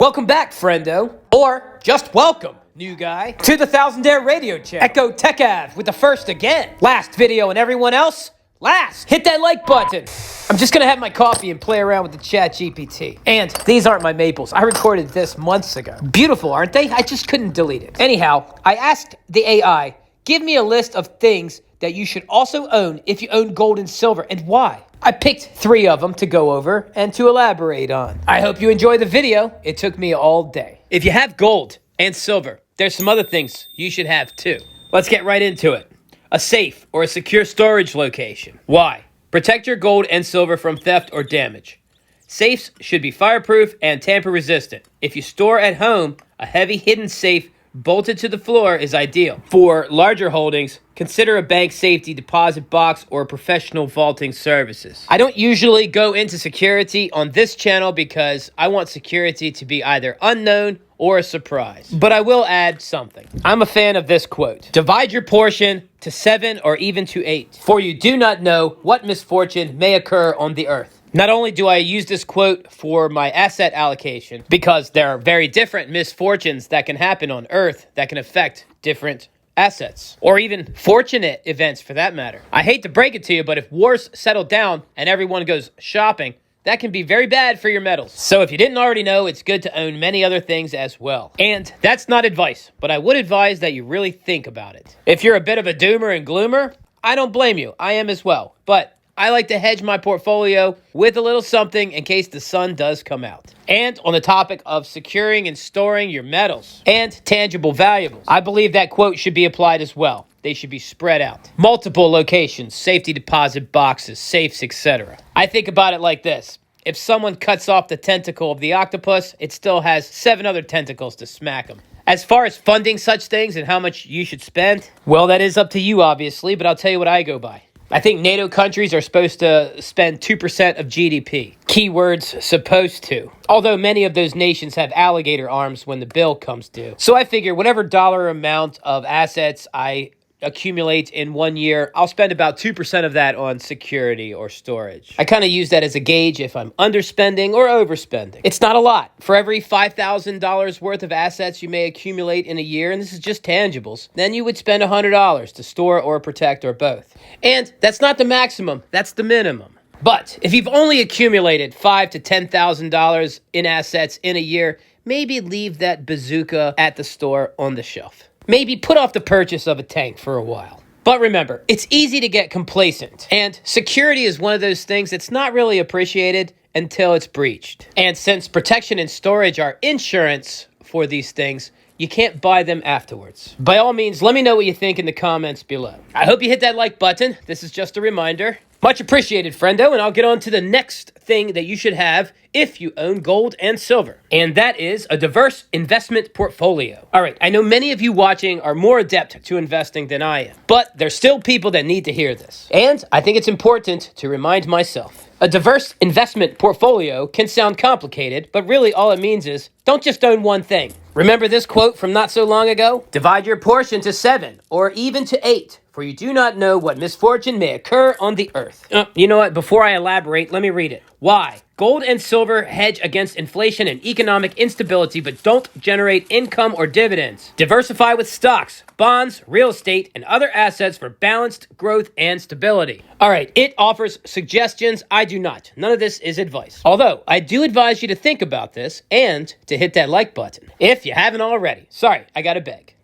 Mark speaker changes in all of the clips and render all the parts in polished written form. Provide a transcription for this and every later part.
Speaker 1: Welcome back, friendo. Or just welcome, new guy, to the Thousandaire Radio channel. Echo Tech Av with the first again. Last video and everyone else, last. Hit that like button. I'm just gonna have my coffee and play around with the ChatGPT. And these aren't my maples. I recorded this months ago. Beautiful, aren't they? I just couldn't delete it. Anyhow, I asked the AI, give me a list of things that you should also own if you own gold and silver, and why. I picked 3 of them to go over and to elaborate on. I hope you enjoy the video. It took me all day. If you have gold and silver, there's some other things you should have too. Let's get right into it. A safe or a secure storage location. Why? Protect your gold and silver from theft or damage. Safes should be fireproof and tamper resistant. If you store at home, a heavy hidden safe bolted to the floor is ideal. For larger holdings, consider a bank safety deposit box or professional vaulting services. I don't usually go into security on this channel because I want security to be either unknown or a surprise. But I will add something. I'm a fan of this quote. Divide your portion to 7 or even to 8, for you do not know what misfortune may occur on the earth. Not only do I use this quote for my asset allocation, because there are very different misfortunes that can happen on Earth that can affect different assets, or even fortunate events for that matter. I hate to break it to you, but if wars settle down and everyone goes shopping, that can be very bad for your metals. So if you didn't already know, it's good to own many other things as well. And that's not advice, but I would advise that you really think about it. If you're a bit of a doomer and gloomer, I don't blame you. I am as well. But I like to hedge my portfolio with a little something in case the sun does come out. And on the topic of securing and storing your metals and tangible valuables, I believe that quote should be applied as well. They should be spread out. Multiple locations, safety deposit boxes, safes, etc. I think about it like this. If someone cuts off the tentacle of the octopus, it still has 7 other tentacles to smack them. As far as funding such things and how much you should spend, well, that is up to you, obviously, but I'll tell you what I go by. I think NATO countries are supposed to spend 2% of GDP. Keywords, supposed to. Although many of those nations have alligator arms when the bill comes due. So I figure whatever dollar amount of assets I accumulate in 1 year, I'll spend about 2% of that on security or storage. I kind of use that as a gauge if I'm underspending or overspending. It's not a lot. For every $5,000 worth of assets you may accumulate in a year, and this is just tangibles, then you would spend $100 to store or protect or both. And that's not the maximum, that's the minimum. But if you've only accumulated $5,000 to $10,000 in assets in a year, maybe leave that bazooka at the store on the shelf. Maybe put off the purchase of a tank for a while. But remember, it's easy to get complacent. And security is one of those things that's not really appreciated until it's breached. And since protection and storage are insurance for these things, you can't buy them afterwards. By all means, let me know what you think in the comments below. I hope you hit that like button. This is just a reminder. Much appreciated, friendo, and I'll get on to the next thing that you should have if you own gold and silver, and that is a diverse investment portfolio. All right, I know many of you watching are more adept to investing than I am, but there's still people that need to hear this, and I think it's important to remind myself. A diverse investment portfolio can sound complicated, but really all it means is don't just own one thing. Remember this quote from not so long ago? Divide your portion to 7 or even to 8. For you do not know what misfortune may occur on the earth. You know what? Before I elaborate, let me read it. Why? Gold and silver hedge against inflation and economic instability, but don't generate income or dividends. Diversify with stocks, bonds, real estate, and other assets for balanced growth and stability. All right, it offers suggestions. I do not. None of this is advice. Although, I do advise you to think about this and to hit that like button if you haven't already. Sorry, I gotta beg.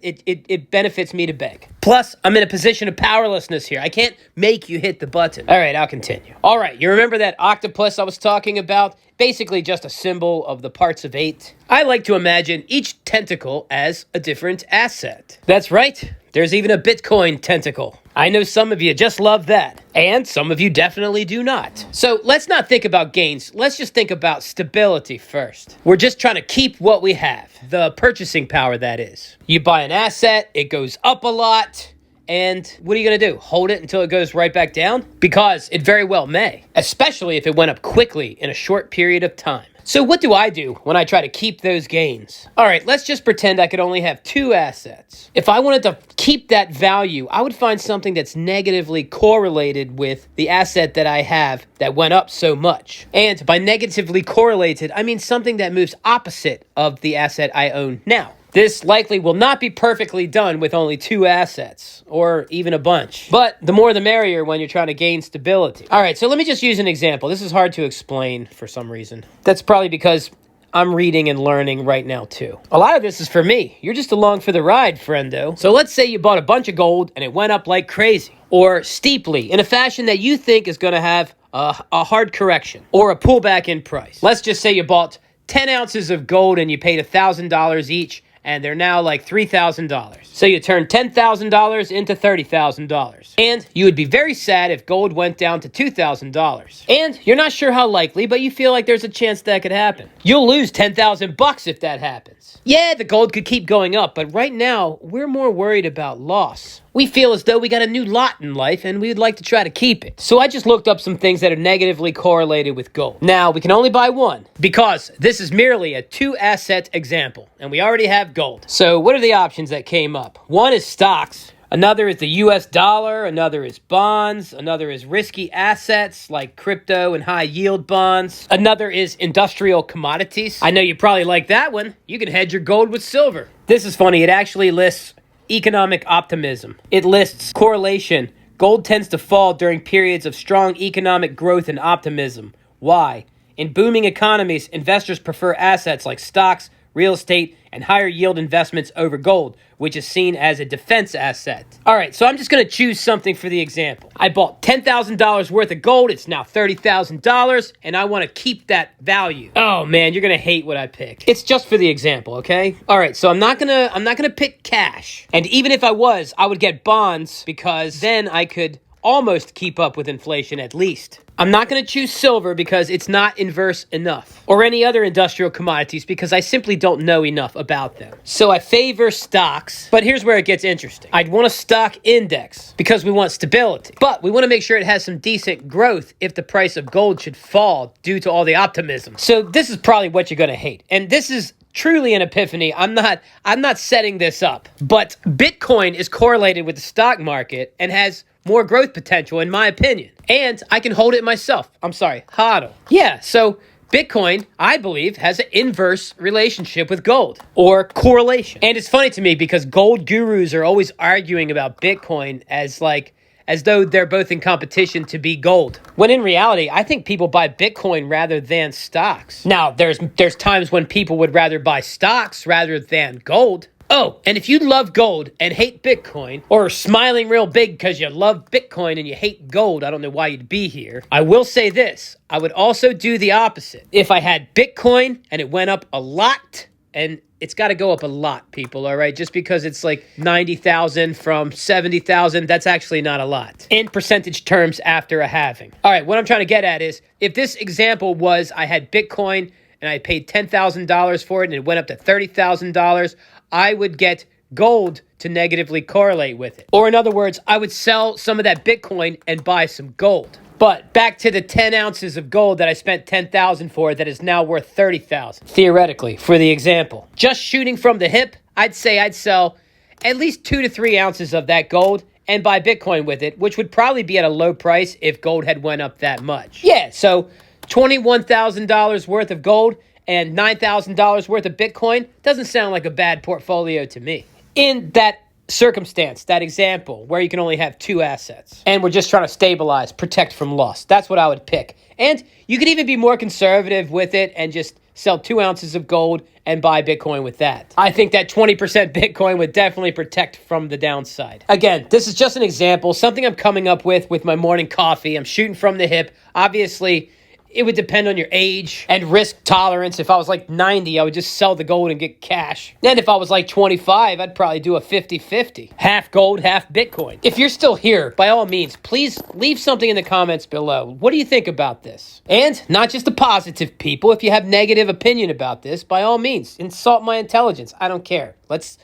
Speaker 1: It benefits me to beg. Plus, I'm in a position of powerlessness here. I can't make you hit the button. All right, I'll continue. All right, you remember that octopus I was talking about? Basically just a symbol of the parts of 8. I like to imagine each tentacle as a different asset. That's right. There's even a Bitcoin tentacle. I know some of you just love that, and some of you definitely do not. So let's not think about gains. Let's just think about stability first. We're just trying to keep what we have, the purchasing power that is. You buy an asset, it goes up a lot, and what are you going to do? Hold it until it goes right back down? Because it very well may, especially if it went up quickly in a short period of time. So what do I do when I try to keep those gains? All right, let's just pretend I could only have two assets. If I wanted to keep that value, I would find something that's negatively correlated with the asset that I have that went up so much. And by negatively correlated, I mean something that moves opposite of the asset I own now. This likely will not be perfectly done with only two assets, or even a bunch. But the more the merrier when you're trying to gain stability. All right, so let me just use an example. This is hard to explain for some reason. That's probably because I'm reading and learning right now too. A lot of this is for me. You're just along for the ride, friendo. So let's say you bought a bunch of gold and it went up like crazy, or steeply, in a fashion that you think is gonna have a hard correction, or a pullback in price. Let's just say you bought 10 ounces of gold and you paid $1,000 each, and they're now like $3,000. So you turn $10,000 into $30,000. And you would be very sad if gold went down to $2,000. And you're not sure how likely, but you feel like there's a chance that could happen. You'll lose 10,000 bucks if that happens. Yeah, the gold could keep going up, but right now, we're more worried about loss. We feel as though we got a new lot in life and we would like to try to keep it. So I just looked up some things that are negatively correlated with gold. Now, we can only buy one because this is merely a two-asset example and we already have gold. So what are the options that came up? One is stocks. Another is the US dollar. Another is bonds. Another is risky assets like crypto and high yield bonds. Another is industrial commodities. I know you probably like that one. You can hedge your gold with silver. This is funny. It actually lists economic optimism. It lists correlation. Gold tends to fall during periods of strong economic growth and optimism. Why? In booming economies, investors prefer assets like stocks, real estate, and higher yield investments over gold, which is seen as a defense asset. All right, so I'm just going to choose something for the example. I bought $10,000 worth of gold. It's now $30,000, and I want to keep that value. Oh man, you're going to hate what I picked. It's just for the example, okay? All right, so I'm not going to pick cash. And even if I was, I would get bonds because then I could almost keep up with inflation at least. I'm not going to choose silver because it's not inverse enough, or any other industrial commodities because I simply don't know enough about them. So I favor stocks, but here's where it gets interesting. I'd want a stock index because we want stability, but we want to make sure it has some decent growth if the price of gold should fall due to all the optimism. So this is probably what you're going to hate, and this is truly an epiphany. I'm not setting this up, but Bitcoin is correlated with the stock market and has more growth potential, in my opinion. And I can hold it myself. I'm sorry, hodl. Yeah, so Bitcoin, I believe, has an inverse relationship with gold, or correlation. And it's funny to me because gold gurus are always arguing about Bitcoin as though they're both in competition to be gold. When in reality, I think people buy Bitcoin rather than stocks. Now, there's times when people would rather buy stocks rather than gold. Oh, and if you love gold and hate Bitcoin, or are smiling real big because you love Bitcoin and you hate gold, I don't know why you'd be here. I will say this, I would also do the opposite. If I had Bitcoin and it went up a lot, and it's got to go up a lot, people, all right? Just because it's like 90,000 from 70,000, that's actually not a lot in percentage terms after a halving. All right, what I'm trying to get at is, if this example was I had Bitcoin and I paid $10,000 for it and it went up to $30,000, I would get gold to negatively correlate with it. Or in other words, I would sell some of that Bitcoin and buy some gold. But back to the 10 ounces of gold that I spent $10,000 for that is now worth $30,000. Theoretically, for the example. Just shooting from the hip, I'd say I'd sell at least 2 to 3 ounces of that gold and buy Bitcoin with it, which would probably be at a low price if gold had went up that much. Yeah, so $21,000 worth of gold and $9,000 worth of Bitcoin doesn't sound like a bad portfolio to me. In that circumstance, that example, where you can only have two assets, and we're just trying to stabilize, protect from loss, that's what I would pick. And you could even be more conservative with it and just sell 2 ounces of gold and buy Bitcoin with that. I think that 20% Bitcoin would definitely protect from the downside. Again, this is just an example, something I'm coming up with my morning coffee. I'm shooting from the hip. Obviously, it would depend on your age and risk tolerance. If I was like 90, I would just sell the gold and get cash. And if I was like 25, I'd probably do a 50-50. Half gold, half Bitcoin. If you're still here, by all means, please leave something in the comments below. What do you think about this? And not just the positive people. If you have negative opinion about this, by all means, insult my intelligence. I don't care. Let's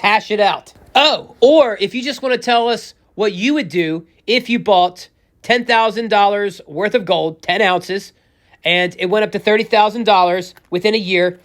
Speaker 1: hash it out. Oh, or if you just want to tell us what you would do if you bought $10,000 worth of gold, 10 ounces, and it went up to $30,000 within a year,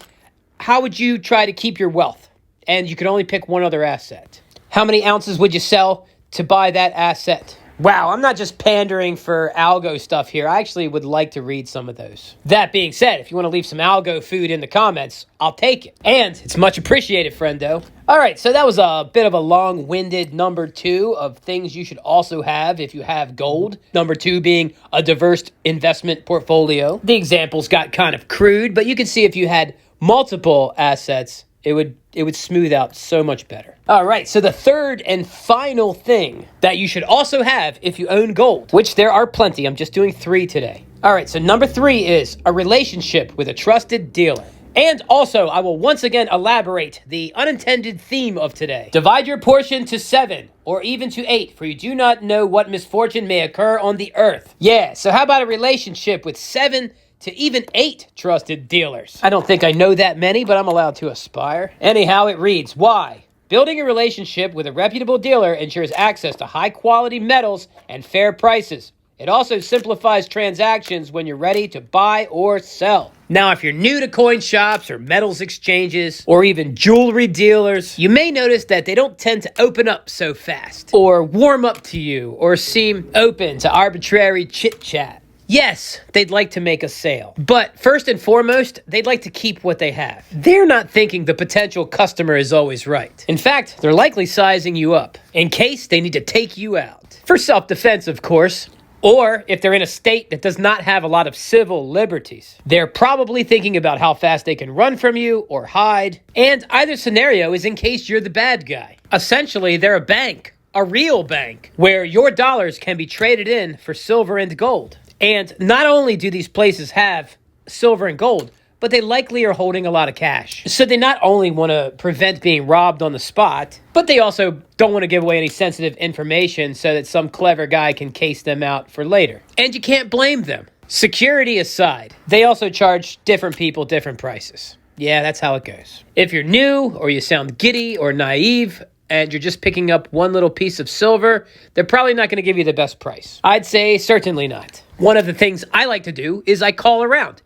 Speaker 1: how would you try to keep your wealth? And you could only pick one other asset. How many ounces would you sell to buy that asset? Wow, I'm not just pandering for algo stuff here. I actually would like to read some of those. That being said, if you want to leave some algo food in the comments, I'll take it. And it's much appreciated, friendo. All right, so that was a bit of a long-winded number 2 of things you should also have if you have gold. Number 2 being a diverse investment portfolio. The examples got kind of crude, but you can see if you had multiple assets, it would smooth out so much better. All right, so the third and final thing that you should also have if you own gold, which there are plenty. I'm just doing 3 today. All right, so number 3 is a relationship with a trusted dealer. And also, I will once again elaborate the unintended theme of today. Divide your portion to 7 or even to 8, for you do not know what misfortune may occur on the earth. Yeah, so how about a relationship with 7 to even 8 trusted dealers? I don't think I know that many, but I'm allowed to aspire. Anyhow, it reads, why? Building a relationship with a reputable dealer ensures access to high-quality metals and fair prices. It also simplifies transactions when you're ready to buy or sell. Now, if you're new to coin shops or metals exchanges or even jewelry dealers, you may notice that they don't tend to open up so fast or warm up to you or seem open to arbitrary chit-chat. Yes, they'd like to make a sale, but first and foremost, they'd like to keep what they have. They're not thinking the potential customer is always right. In fact, they're likely sizing you up in case they need to take you out. For self-defense, of course. Or if they're in a state that does not have a lot of civil liberties. They're probably thinking about how fast they can run from you or hide. And either scenario is in case you're the bad guy. Essentially, they're a bank, a real bank, where your dollars can be traded in for silver and gold. And not only do these places have silver and gold, but they likely are holding a lot of cash. So they not only want to prevent being robbed on the spot, but they also don't want to give away any sensitive information so that some clever guy can case them out for later. And you can't blame them. Security aside, they also charge different people different prices. Yeah, that's how it goes. If you're new or you sound giddy or naive, and you're just picking up one little piece of silver, they're probably not going to give you the best price. I'd say certainly not. One of the things I like to do is I call around.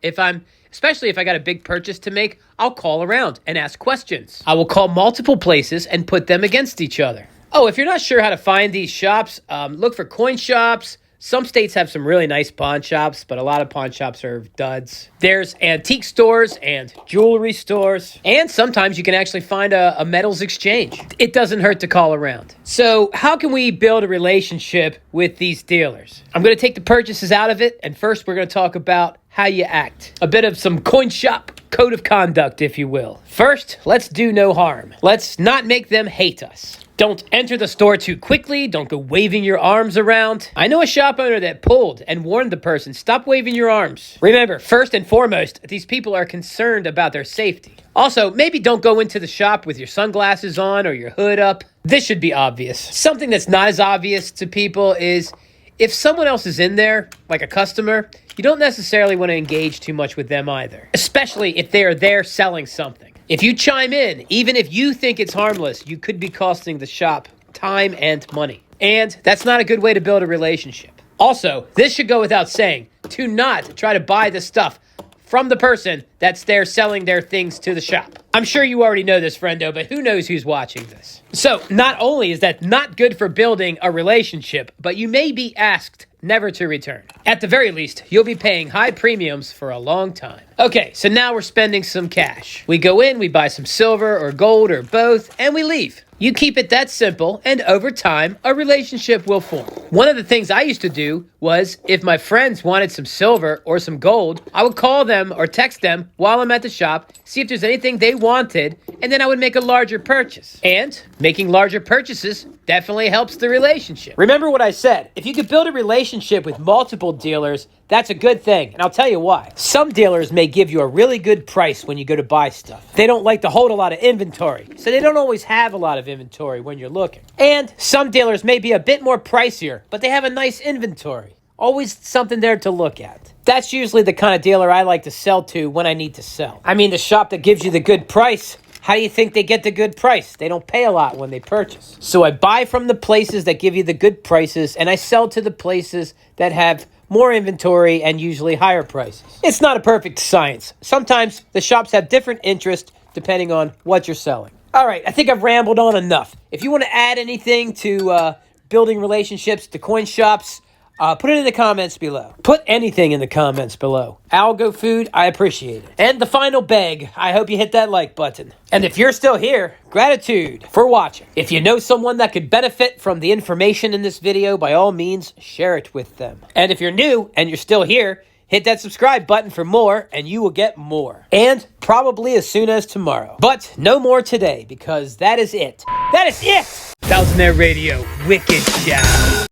Speaker 1: Especially if I got a big purchase to make, I'll call around and ask questions. I will call multiple places and put them against each other. Oh, if you're not sure how to find these shops, look for coin shops. Some states have some really nice pawn shops, but a lot of pawn shops are duds. There's antique stores and jewelry stores. And sometimes you can actually find a metals exchange. It doesn't hurt to call around. So how can we build a relationship with these dealers? I'm going to take the purchases out of it. And first, we're going to talk about how you act. A bit of some coin shop code of conduct, if you will. First, let's do no harm. Let's not make them hate us. Don't enter the store too quickly. Don't go waving your arms around. I know a shop owner that pulled and warned the person, stop waving your arms. Remember, first and foremost, these people are concerned about their safety. Also, maybe don't go into the shop with your sunglasses on or your hood up. This should be obvious. Something that's not as obvious to people is if someone else is in there, like a customer, you don't necessarily want to engage too much with them either, especially if they are there selling something. If you chime in, even if you think it's harmless, you could be costing the shop time and money. And that's not a good way to build a relationship. Also, this should go without saying, do not try to buy the stuff from the person that's there selling their things to the shop. I'm sure you already know this, friendo, but who knows who's watching this? So, not only is that not good for building a relationship, but you may be asked never to return. At the very least, you'll be paying high premiums for a long time. Okay, so now we're spending some cash. We go in, we buy some silver or gold or both, and we leave. You keep it that simple, and over time, a relationship will form. One of the things I used to do was, if my friends wanted some silver or some gold, I would call them or text them while I'm at the shop, see if there's anything they wanted, and then I would make a larger purchase. And making larger purchases definitely helps the relationship. Remember what I said. If you could build a relationship with multiple dealers, that's a good thing, and I'll tell you why. Some dealers may give you a really good price when you go to buy stuff. They don't like to hold a lot of inventory, so they don't always have a lot of inventory when you're looking. And some dealers may be a bit more pricier, but they have a nice inventory. Always something there to look at. That's usually the kind of dealer I like to sell to when I need to sell. I mean, the shop that gives you the good price, how do you think they get the good price? They don't pay a lot when they purchase. So I buy from the places that give you the good prices, and I sell to the places that have more inventory, and usually higher prices. It's not a perfect science. Sometimes the shops have different interests depending on what you're selling. All right, I think I've rambled on enough. If you want to add anything to building relationships to coin shops, put it in the comments below. Put anything in the comments below. Algo Food, I appreciate it. And the final beg, I hope you hit that like button. And if you're still here, gratitude for watching. If you know someone that could benefit from the information in this video, by all means, share it with them. And if you're new and you're still here, hit that subscribe button for more, and you will get more. And probably as soon as tomorrow. But no more today, because that is it. That is it! Thousandaire Radio, wicked shout.